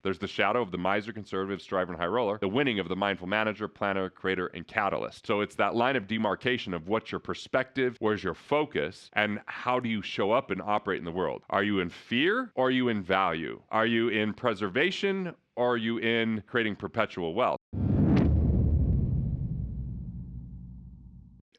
There's the shadow of the miser, conservative, striver, and high roller, the winning of the mindful manager, planner, creator, and catalyst. So it's that line of demarcation of what's your perspective, where's your focus, and how do you show up and operate in the world? Are you in fear or are you in value? Are you in preservation or are you in creating perpetual wealth?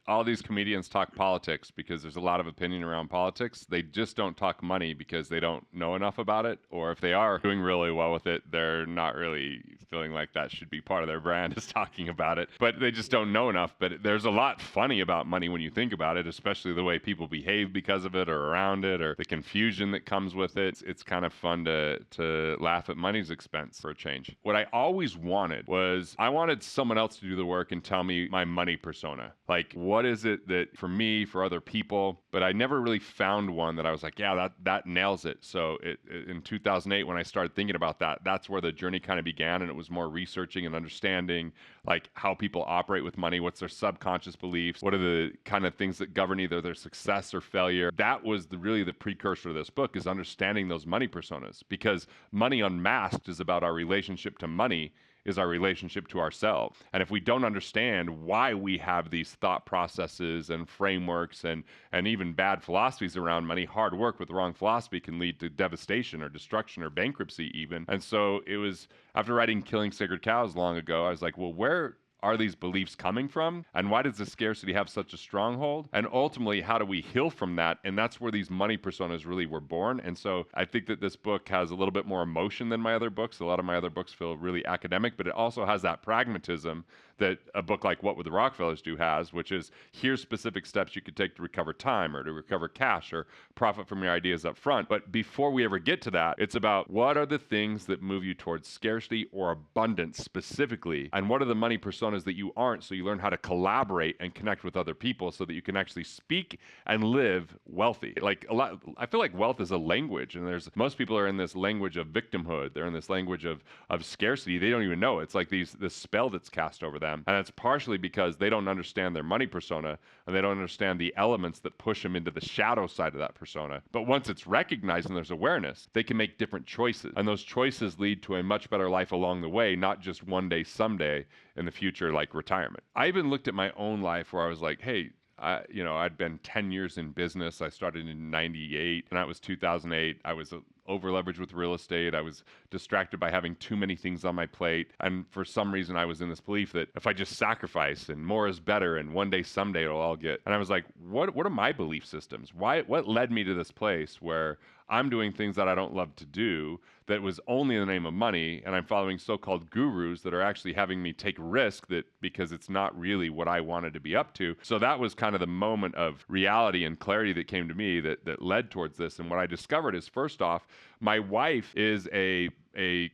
All these comedians talk politics because there's a lot of opinion around politics. They just don't talk money because they don't know enough about it. Or if they are doing really well with it, they're not really feeling like that should be part of their brand is talking about it. But they just don't know enough. But there's a lot funny about money when you think about it, especially the way people behave because of it or around it or the confusion that comes with it. It's kind of fun to laugh at money's expense for a change. What I always wanted was I wanted someone else to do the work and tell me my money persona. Like, what is it that for me, for other people, but I never really found one that I was like, yeah, that nails it. So in 2008, when I started thinking about that, that's where the journey kind of began. And it was more researching and understanding like how people operate with money, what's their subconscious beliefs, what are the kind of things that govern either their success or failure. That was really the precursor to this book, is understanding those money personas, because Money Unmasked is about our relationship to money, is our relationship to ourselves. And if we don't understand why we have these thought processes and frameworks and even bad philosophies around money, hard work with the wrong philosophy can lead to devastation or destruction or bankruptcy even. And so it was after writing Killing Sacred Cows long ago, I was like, well, where are these beliefs coming from? And why does the scarcity have such a stronghold? And ultimately, how do we heal from that? And that's where these money personas really were born. And so I think that this book has a little bit more emotion than my other books. A lot of my other books feel really academic, but it also has that pragmatism that a book like What Would the Rockefellers Do has, which is here's specific steps you could take to recover time or to recover cash or profit from your ideas up front. But before we ever get to that, it's about what are the things that move you towards scarcity or abundance specifically, and what are the money personas that you aren't, so you learn how to collaborate and connect with other people so that you can actually speak and live wealthy. Like a lot, I feel like wealth is a language, and there's most people are in this language of victimhood. They're in this language of scarcity. They don't even know. It's like this spell that's cast over them. And it's partially because they don't understand their money persona and they don't understand the elements that push them into the shadow side of that persona. But once it's recognized and there's awareness, they can make different choices. And those choices lead to a much better life along the way, not just one day, someday in the future, like retirement. I even looked at my own life where I was like, hey, I'd been 10 years in business. I started in 98 and that was 2008. I was over leveraged with real estate. I was distracted by having too many things on my plate. And for some reason, I was in this belief that if I just sacrifice and more is better and one day, someday it'll all get. And I was like, what are my belief systems? What led me to this place where I'm doing things that I don't love to do, that was only in the name of money, and I'm following so-called gurus that are actually having me take risk that because it's not really what I wanted to be up to. So that was kind of the moment of reality and clarity that came to me that led towards this. And what I discovered is, first off, my wife is a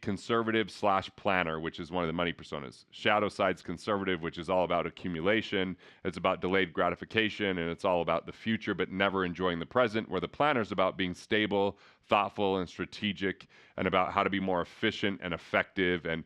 conservative / planner, which is one of the money personas. Shadow side's conservative, which is all about accumulation. It's about delayed gratification, and it's all about the future, but never enjoying the present, where the planner's about being stable, thoughtful, and strategic, and about how to be more efficient and effective and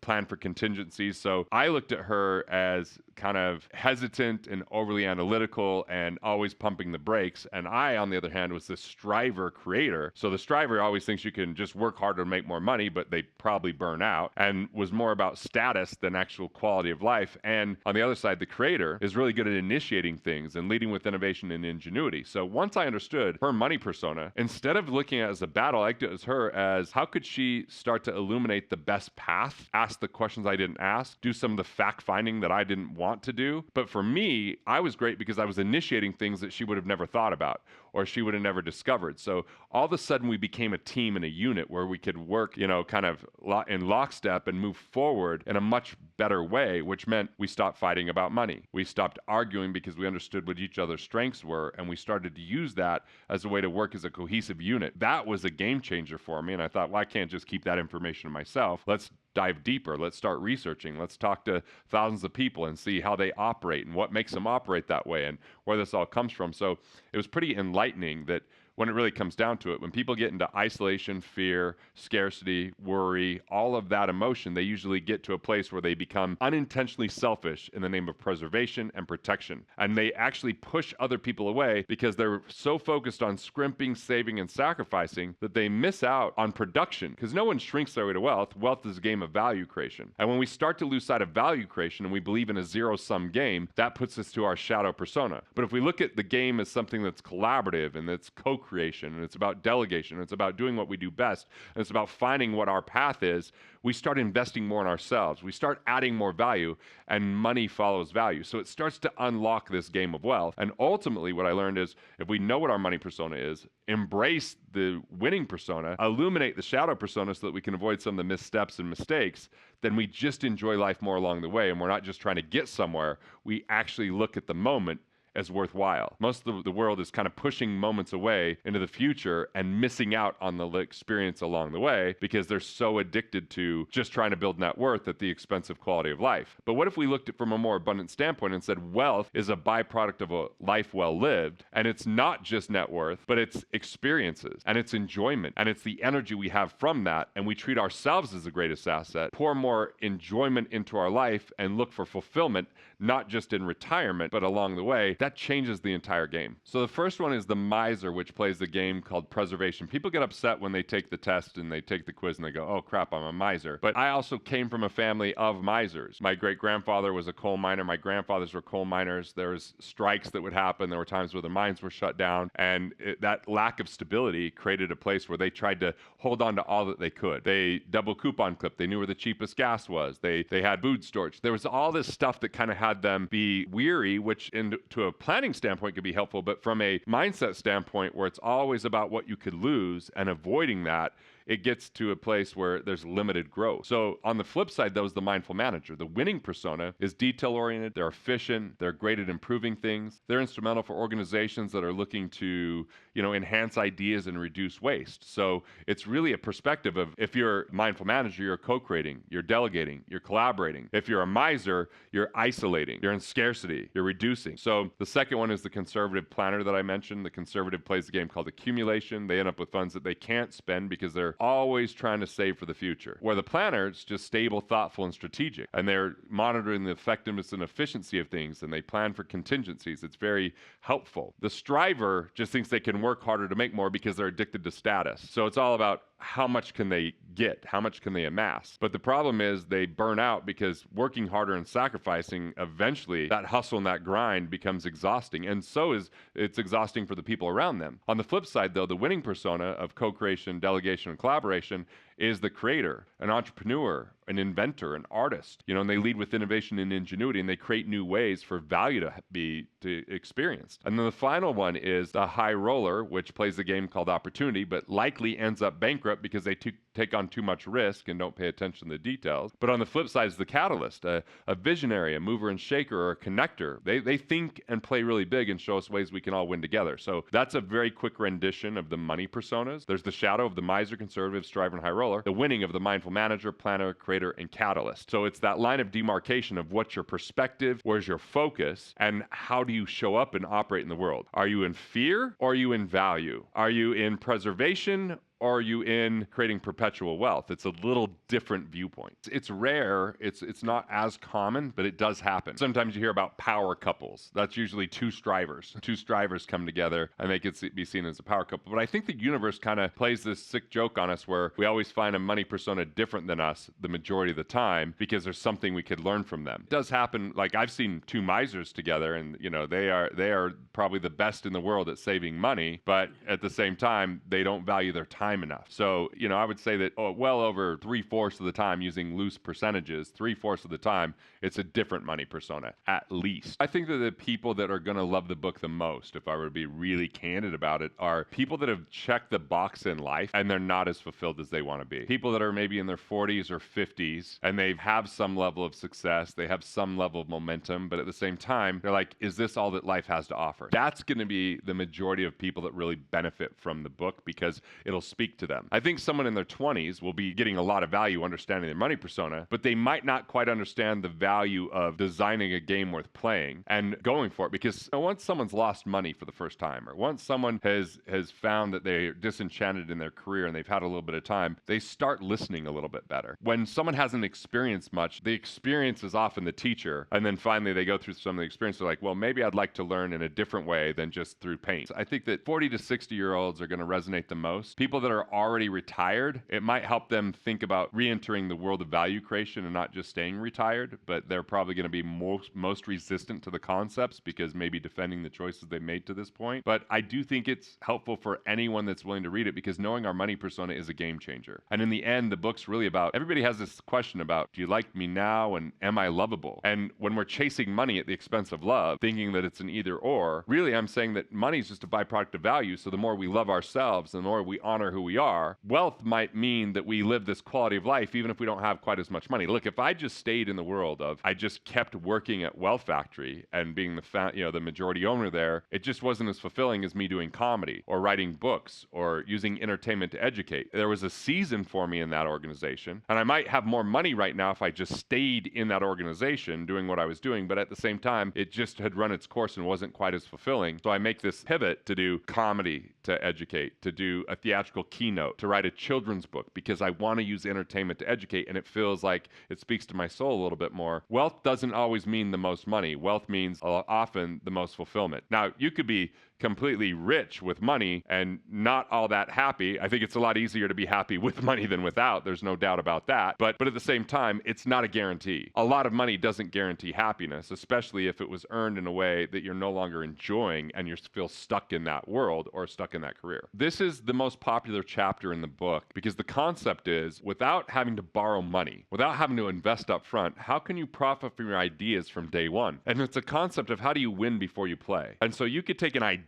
plan for contingencies. So I looked at her as kind of hesitant and overly analytical and always pumping the brakes. And I, on the other hand, was the striver creator. So the striver always thinks you can just work harder to make more money, but they probably burn out, and was more about status than actual quality of life. And on the other side, the creator is really good at initiating things and leading with innovation and ingenuity. So once I understood her money persona, instead of looking at it as a battle, I looked at it as her as how could she start to illuminate the best path, ask the questions I didn't ask, do some of the fact finding that I didn't want to do. But for me, I was great because I was initiating things that she would have never thought about or she would have never discovered. So all of a sudden we became a team and a unit where we could work, kind of in lockstep and move forward in a much better way, which meant we stopped fighting about money. We stopped arguing because we understood what each other's strengths were, and we started to use that as a way to work as a cohesive unit. That was a game changer for me, and I thought, well, I can't just keep that information to myself. Let's dive deeper. Let's start researching. Let's talk to thousands of people and see how they operate and what makes them operate that way and where this all comes from. So it was pretty enlightening that when it really comes down to it. When people get into isolation, fear, scarcity, worry, all of that emotion, they usually get to a place where they become unintentionally selfish in the name of preservation and protection. And they actually push other people away because they're so focused on scrimping, saving, and sacrificing that they miss out on production, because no one shrinks their way to wealth. Wealth is a game of value creation. And when we start to lose sight of value creation and we believe in a zero-sum game, that puts us to our shadow persona. But if we look at the game as something that's collaborative and that's co-creation and it's about delegation, and it's about doing what we do best, and it's about finding what our path is, we start investing more in ourselves. We start adding more value, and money follows value. So it starts to unlock this game of wealth. And ultimately, what I learned is if we know what our money persona is, embrace the winning persona, illuminate the shadow persona so that we can avoid some of the missteps and mistakes, then we just enjoy life more along the way. And we're not just trying to get somewhere. We actually look at the moment as worthwhile. Most of the world is kind of pushing moments away into the future and missing out on the experience along the way because they're so addicted to just trying to build net worth at the expense of quality of life. But what if we looked at it from a more abundant standpoint and said wealth is a byproduct of a life well lived, and it's not just net worth, but it's experiences and it's enjoyment and it's the energy we have from that, and we treat ourselves as the greatest asset, pour more enjoyment into our life and look for fulfillment, not just in retirement, but along the way. That changes the entire game. So the first one is the miser, which plays the game called preservation. People get upset when they take the test and they take the quiz and they go, oh crap, I'm a miser. But I also came from a family of misers. My great-grandfather was a coal miner. My grandfathers were coal miners. There was strikes that would happen. There were times where the mines were shut down. And that lack of stability created a place where they tried to hold on to all that they could. They double coupon clipped. They knew where the cheapest gas was. They had food storage. There was all this stuff that kind of had them be weary, which to a planning standpoint could be helpful, but from a mindset standpoint where it's always about what you could lose and avoiding that, it gets to a place where there's limited growth. So on the flip side, though, is the mindful manager. The winning persona is detail-oriented. They're efficient. They're great at improving things. They're instrumental for organizations that are looking to, enhance ideas and reduce waste. So it's really a perspective of, if you're a mindful manager, you're co-creating, you're delegating, you're collaborating. If you're a miser, you're isolating, you're in scarcity, you're reducing. So the second one is the conservative planner that I mentioned. The conservative plays a game called accumulation. They end up with funds that they can't spend because they're always trying to save for the future. Where the planner is just stable, thoughtful, and strategic. And they're monitoring the effectiveness and efficiency of things, and they plan for contingencies. It's very helpful. The striver just thinks they can work harder to make more because they're addicted to status. So it's all about how much can they get? How much can they amass? But the problem is they burn out because working harder and sacrificing, eventually that hustle and that grind becomes exhausting. And so it's exhausting for the people around them. On the flip side, though, the winning persona of co-creation, delegation, and collaboration is the creator, an entrepreneur, an inventor, an artist, and they lead with innovation and ingenuity, and they create new ways for value to be experienced. And then the final one is the high roller, which plays a game called opportunity, but likely ends up bankrupt because they take on too much risk and don't pay attention to the details. But on the flip side is the catalyst, a visionary, a mover and shaker, or a connector. They think and play really big and show us ways we can all win together. So that's a very quick rendition of the money personas. There's the shadow of the miser, conservative, striver, and high roller. The winning of the mindful manager, planner, creator, and catalyst. So it's that line of demarcation of what's your perspective, where's your focus, and how do you show up and operate in the world? Are you in fear or are you in value? Are you in preservation or are you in creating perpetual wealth? It's a little different viewpoint. It's rare. It's not as common, but it does happen. Sometimes you hear about power couples. That's usually two strivers. Two strivers come together and they could be seen as a power couple. But I think the universe kind of plays this sick joke on us where we always find a money persona different than us the majority of the time because there's something we could learn from them. It does happen. Like I've seen two misers together, and they are probably the best in the world at saving money, but at the same time, they don't value their time enough. So, I would say that well over 3/4 of the time, using loose percentages, 3/4 of the time, it's a different money persona, at least. I think that the people that are going to love the book the most, if I were to be really candid about it, are people that have checked the box in life and they're not as fulfilled as they want to be. People that are maybe in their 40s or 50s and they have some level of success, they have some level of momentum, but at the same time, they're like, is this all that life has to offer? That's going to be the majority of people that really benefit from the book because it'll speak to them. I think someone in their 20s will be getting a lot of value understanding their money persona, but they might not quite understand the value of designing a game worth playing and going for it, because once someone's lost money for the first time, or once someone has found that they're disenchanted in their career and they've had a little bit of time, they start listening a little bit better. When someone hasn't experienced much, the experience is often the teacher, and then finally they go through some of the experience. They're like, well, maybe I'd like to learn in a different way than just through pain. So I think that 40 to 60-year-olds are going to resonate the most. People that are already retired, it might help them think about re-entering the world of value creation and not just staying retired, but they're probably going to be most resistant to the concepts because maybe defending the choices they made to this point. But I do think it's helpful for anyone that's willing to read it, because knowing our money persona is a game changer. And in the end, the book's really about, everybody has this question about, do you like me now and am I lovable? And when we're chasing money at the expense of love, thinking that it's an either or, really I'm saying that money is just a byproduct of value. So the more we love ourselves, the more we honor who we are. Wealth might mean that we live this quality of life even if we don't have quite as much money. Look, if I just stayed in the world of, I just kept working at Wealth Factory and being the majority owner there, it just wasn't as fulfilling as me doing comedy or writing books or using entertainment to educate. There was a season for me in that organization, and I might have more money right now if I just stayed in that organization doing what I was doing, but at the same time, it just had run its course and wasn't quite as fulfilling. So I make this pivot to do comedy to educate, to do a theatrical keynote, to write a children's book, because I want to use entertainment to educate, and it feels like it speaks to my soul a little bit more. Wealth doesn't always mean the most money. Wealth means often the most fulfillment. Now, you could be completely rich with money and not all that happy. I think it's a lot easier to be happy with money than without. There's no doubt about that. But at the same time, it's not a guarantee. A lot of money doesn't guarantee happiness, especially if it was earned in a way that you're no longer enjoying and you feel stuck in that world or stuck in that career. This is the most popular chapter in the book because the concept is, without having to borrow money, without having to invest up front, how can you profit from your ideas from day one? And it's a concept of how do you win before you play? And so you could take an idea,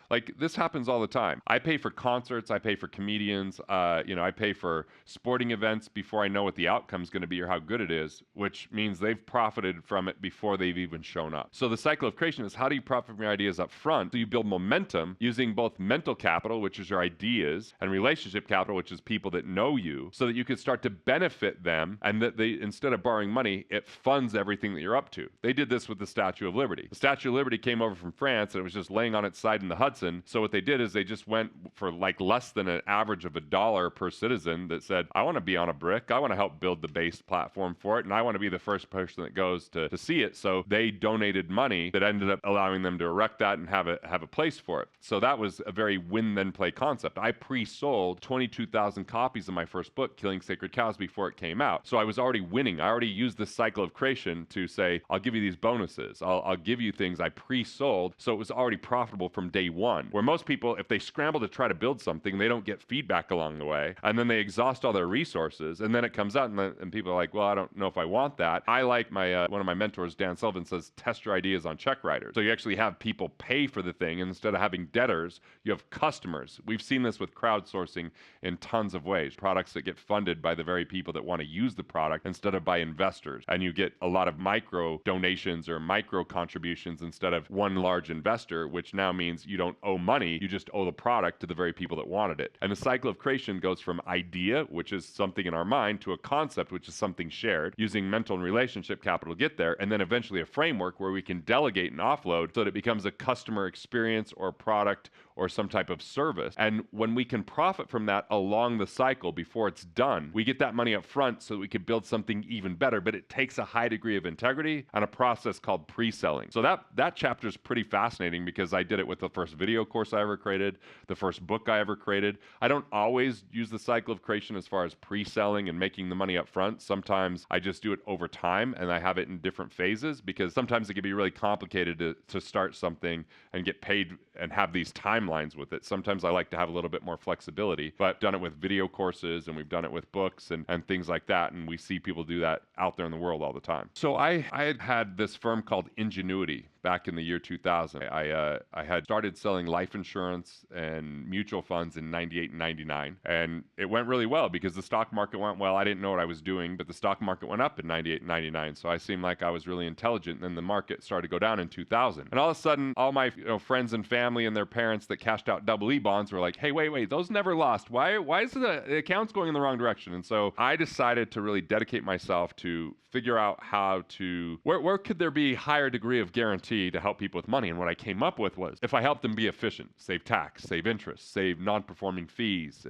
like this happens all the time. I pay for concerts, I pay for comedians, I pay for sporting events before I know what the outcome's going to be or how good it is, which means they've profited from it before they've even shown up. So the cycle of creation is, how do you profit from your ideas up front? So you build momentum using both mental capital, which is your ideas, and relationship capital, which is people that know you, so that you can start to benefit them, and that they, instead of borrowing money, it funds everything that you're up to. They did this with the Statue of Liberty. The Statue of Liberty came over from France, and it was just laying on its side in the Hudson. So what they did is they just went for like less than an average of $1 per citizen that said, I want to be on a brick. I want to help build the base platform for it. And I want to be the first person that goes to see it. So they donated money that ended up allowing them to erect that and have a place for it. So that was a very win then play concept. I pre-sold 22,000 copies of my first book, Killing Sacred Cows, before it came out. So I was already winning. I already used the cycle of creation to say, I'll give you these bonuses. I'll give you things I pre-sold. So it was already profitable from day one, where most people, if they scramble to try to build something, they don't get feedback along the way, and then they exhaust all their resources, and then it comes out and people are like, well, I don't know if I want that. I like my one of my mentors, Dan Sullivan, says test your ideas on check writers. So you actually have people pay for the thing, and instead of having debtors, you have customers. We've seen this with crowdsourcing in tons of ways, products that get funded by the very people that want to use the product instead of by investors, and you get a lot of micro donations or micro contributions instead of one large investor, which now means you don't owe money, you just owe the product to the very people that wanted it. And the cycle of creation goes from idea, which is something in our mind, to a concept, which is something shared, using mental and relationship capital to get there, and then eventually a framework where we can delegate and offload so that it becomes a customer experience or product or some type of service. And when we can profit from that along the cycle before it's done, we get that money up front so that we can build something even better, but it takes a high degree of integrity and a process called pre-selling. So that chapter is pretty fascinating because I did it with the first video course I ever created, the first book I ever created. I don't always use the cycle of creation as far as pre-selling and making the money up front. Sometimes I just do it over time and I have it in different phases, because sometimes it can be really complicated to start something and get paid and have these timelines with it. Sometimes I like to have a little bit more flexibility, but I've done it with video courses and we've done it with books and things like that. And we see people do that out there in the world all the time. So I had this firm called Ingenuity back in the year 2000. I had started selling life insurance and mutual funds in 98 and 99. And it went really well because the stock market went well. I didn't know what I was doing, but the stock market went up in 98 and 99. So I seemed like I was really intelligent. And then the market started to go down in 2000. And all of a sudden, all my friends and family and their parents that cashed out double E bonds were like, hey, wait, those never lost. Why is the accounts going in the wrong direction? And so I decided to really dedicate myself to figure out how to, where could there be higher degree of guarantee to help people with money? And what I came up with was, if I help them be efficient, save tax, save interest, save non-performing fees,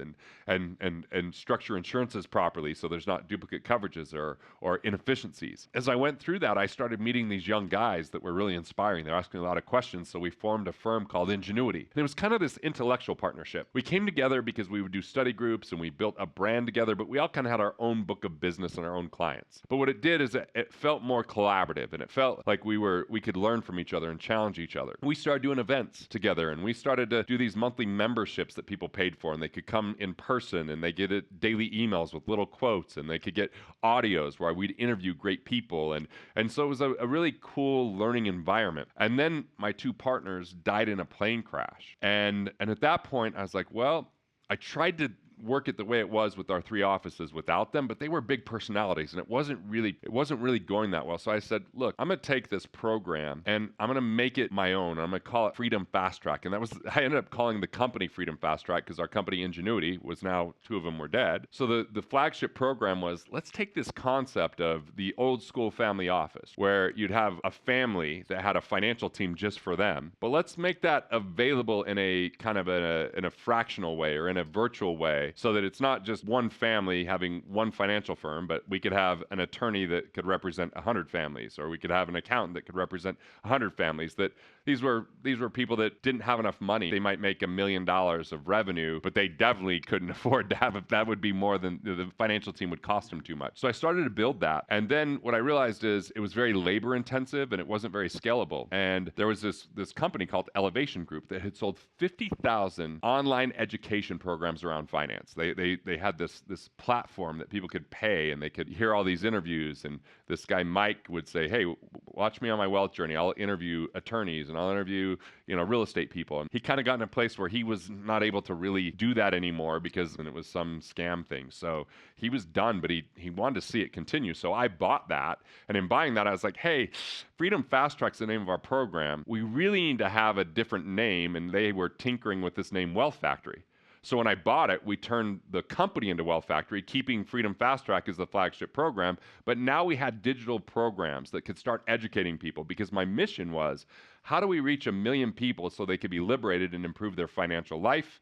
and structure insurances properly so there's not duplicate coverages or inefficiencies. As I went through that, I started meeting these young guys that were really inspiring. They're asking a lot of questions, so we formed a firm called Ingenuity. And it was kind of this intellectual partnership. We came together because we would do study groups and we built a brand together, but we all kind of had our own book of business and our own clients. But what it did is it felt more collaborative, and it felt like we could learn from each other and challenge each other. We started doing events together, and we started to do these monthly memberships that people paid for, and they could come in person, and they get daily emails with little quotes, and they could get audios where we'd interview great people, and so it was a really cool learning environment. And then my two partners died in a plane crash, and at that point I was like, well, I tried to work it the way it was with our three offices without them, but they were big personalities and it wasn't really going that well. So I said, look, I'm going to take this program and I'm going to make it my own. I'm going to call it Freedom Fast Track. And I ended up calling the company Freedom Fast Track because our company Ingenuity was now, two of them were dead. So the flagship program was, let's take this concept of the old school family office where you'd have a family that had a financial team just for them, but let's make that available in a kind of in a fractional way or in a virtual way, so that it's not just one family having one financial firm, but we could have an attorney that could represent 100 families, or we could have an accountant that could represent 100 families. That these were people that didn't have enough money. They might make $1 million of revenue, but they definitely couldn't afford to have it. That would be more than the financial team would cost them too much. So I started to build that. And then what I realized is it was very labor intensive and it wasn't very scalable. And there was this company called Elevation Group that had sold 50,000 online education programs around finance. They had this platform that people could pay and they could hear all these interviews. And this guy Mike would say, hey, watch me on my wealth journey. I'll interview attorneys and I'll interview real estate people. And he kind of got in a place where he was not able to really do that anymore because it was some scam thing. So he was done, but he wanted to see it continue. So I bought that. And in buying that, I was like, hey, Freedom Fast Track's the name of our program. We really need to have a different name. And they were tinkering with this name Wealth Factory. So when I bought it, we turned the company into Wealth Factory, keeping Freedom Fast Track as the flagship program. But now we had digital programs that could start educating people, because my mission was, how do we reach 1 million people so they could be liberated and improve their financial life,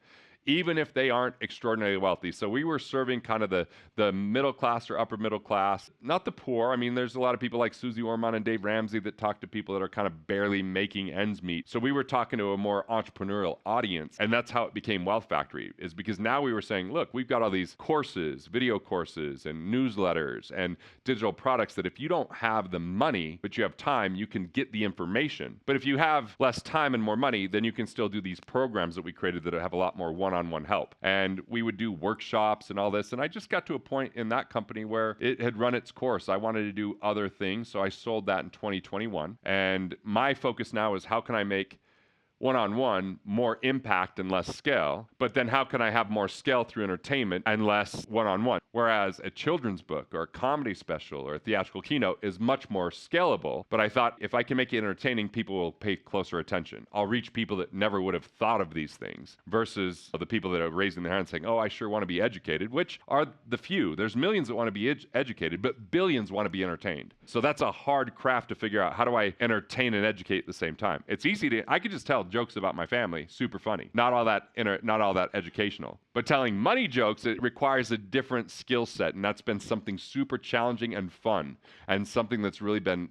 even if they aren't extraordinarily wealthy? So we were serving kind of the middle class or upper middle class, not the poor. I mean, there's a lot of people like Susie Orman and Dave Ramsey that talk to people that are kind of barely making ends meet. So we were talking to a more entrepreneurial audience, and that's how it became Wealth Factory, is because now we were saying, look, we've got all these courses, video courses and newsletters and digital products that if you don't have the money, but you have time, you can get the information. But if you have less time and more money, then you can still do these programs that we created that have a lot more one-on-one help. And we would do workshops and all this. And I just got to a point in that company where it had run its course. I wanted to do other things. So I sold that in 2021. And my focus now is, how can I make one-on-one more impact and less scale, but then how can I have more scale through entertainment and less one-on-one? Whereas a children's book or a comedy special or a theatrical keynote is much more scalable. But I thought, if I can make it entertaining, people will pay closer attention. I'll reach people that never would have thought of these things, versus the people that are raising their hand saying, oh, I sure want to be educated, which are the few. There's millions that want to be educated, but billions want to be entertained. So that's a hard craft to figure out. How do I entertain and educate at the same time? It's easy I could just tell jokes about my family, super funny, not all that educational. But telling money jokes, it requires a different skill set, and that's been something super challenging and fun, and something that's really been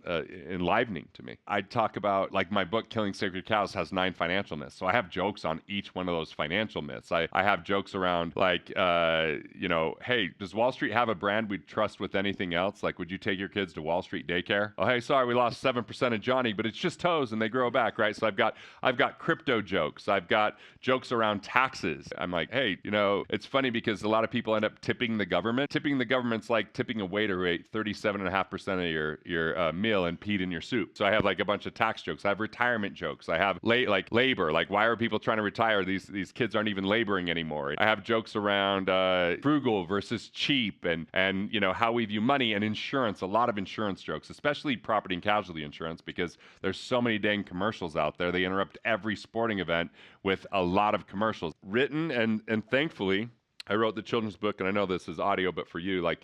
enlivening to me. I talk about, like, my book Killing Sacred Cows has 9 financial myths, so I have jokes on each one of those financial myths. I have jokes around, like, hey, does Wall Street have a brand we'd trust with anything else? Like, would you take your kids to Wall Street daycare? Oh, hey, sorry, we lost 7% of Johnny, but it's just toes and they grow back, right? So I've got got crypto jokes. I've got jokes around taxes. I'm like, hey, you know, it's funny because a lot of people end up tipping the government. Tipping the government's like tipping a waiter who ate 37.5% of your meal and peed in your soup. So I have like a bunch of tax jokes. I have retirement jokes. I have like labor. Like, why are people trying to retire? These kids aren't even laboring anymore. I have jokes around frugal versus cheap, and you know how we view money and insurance. A lot of insurance jokes, especially property and casualty insurance, because there's so many dang commercials out there. They interrupt every sporting event with a lot of commercials. Written and thankfully, I wrote the children's book, and I know this is audio, but for you, like,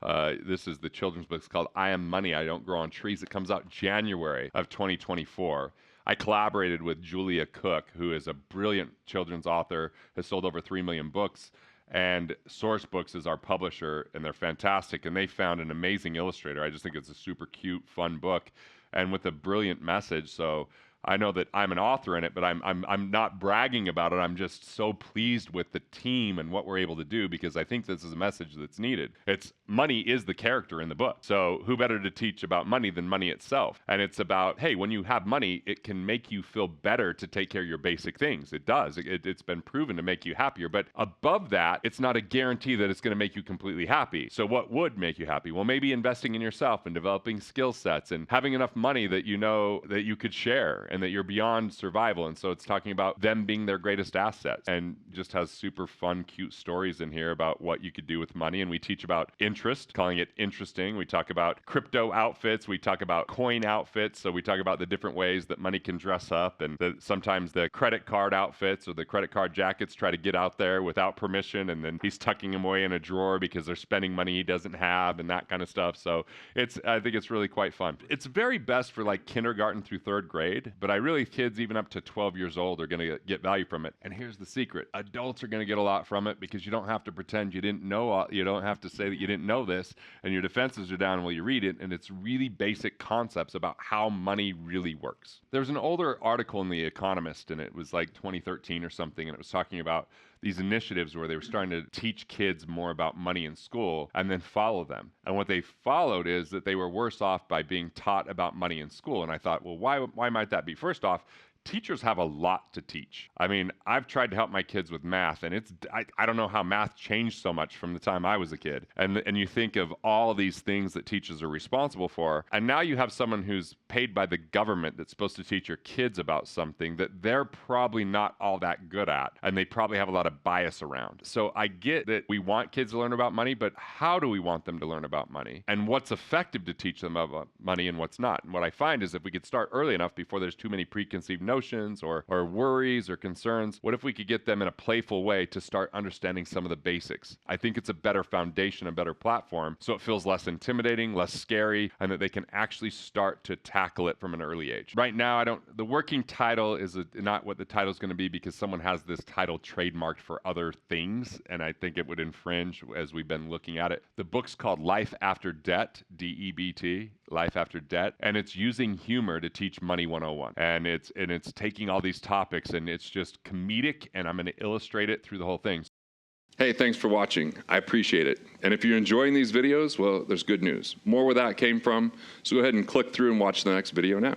this is the children's book. It's called I Am Money, I Don't Grow on Trees. It comes out January of 2024. I collaborated with Julia Cook, who is a brilliant children's author, has sold over 3 million books. And Source Books is our publisher, and they're fantastic. And they found an amazing illustrator. I just think it's a super cute, fun book, and with a brilliant message. So I know that I'm an author in it, but I'm not bragging about it. I'm just so pleased with the team and what we're able to do, because I think this is a message that's needed. It's money is the character in the book. So who better to teach about money than money itself? And it's about, hey, when you have money, it can make you feel better to take care of your basic things. It does. It's been proven to make you happier. But above that, it's not a guarantee that it's going to make you completely happy. So what would make you happy? Well, maybe investing in yourself and developing skill sets and having enough money that you know that you could share and that you're beyond survival. And so it's talking about them being their greatest assets, and just has super fun, cute stories in here about what you could do with money. And we teach about interest, calling it interesting. We talk about crypto outfits. We talk about coin outfits. So we talk about the different ways that money can dress up, and sometimes the credit card outfits or the credit card jackets try to get out there without permission, and then he's tucking them away in a drawer because they're spending money he doesn't have, and that kind of stuff. So I think it's really quite fun. It's very best for like kindergarten through 3rd grade, but I really, kids even up to 12 years old are going to get value from it. And here's the secret. Adults are going to get a lot from it, because you don't have to pretend you didn't know. You don't have to say that you didn't know this, and your defenses are down while you read it. And it's really basic concepts about how money really works. There's an older article in The Economist, and it was like 2013 or something, and it was talking about these initiatives where they were starting to teach kids more about money in school and then follow them. And what they followed is that they were worse off by being taught about money in school. And I thought, well, why might that be? First off, teachers have a lot to teach. I mean, I've tried to help my kids with math, and I don't know how math changed so much from the time I was a kid. And you think of all these things that teachers are responsible for, and now you have someone who's paid by the government that's supposed to teach your kids about something that they're probably not all that good at, and they probably have a lot of bias around. So I get that we want kids to learn about money, but how do we want them to learn about money? And what's effective to teach them about money and what's not? And what I find is if we could start early enough before there's too many preconceived notions or worries or concerns, what if we could get them in a playful way to start understanding some of the basics? I think it's a better foundation, a better platform, so it feels less intimidating, less scary, and that they can actually start to tackle it from an early age. Right now, the working title is not what the title is going to be, because someone has this title trademarked for other things, and I think it would infringe as we've been looking at it. The book's called Life After Debt, DEBT, Life After Debt, and it's using humor to teach Money 101. And it's taking all these topics, and it's just comedic, and I'm going to illustrate it through the whole thing. Hey, thanks for watching. I appreciate it. And if you're enjoying these videos, well, there's good news. More where that came from, so go ahead and click through and watch the next video now.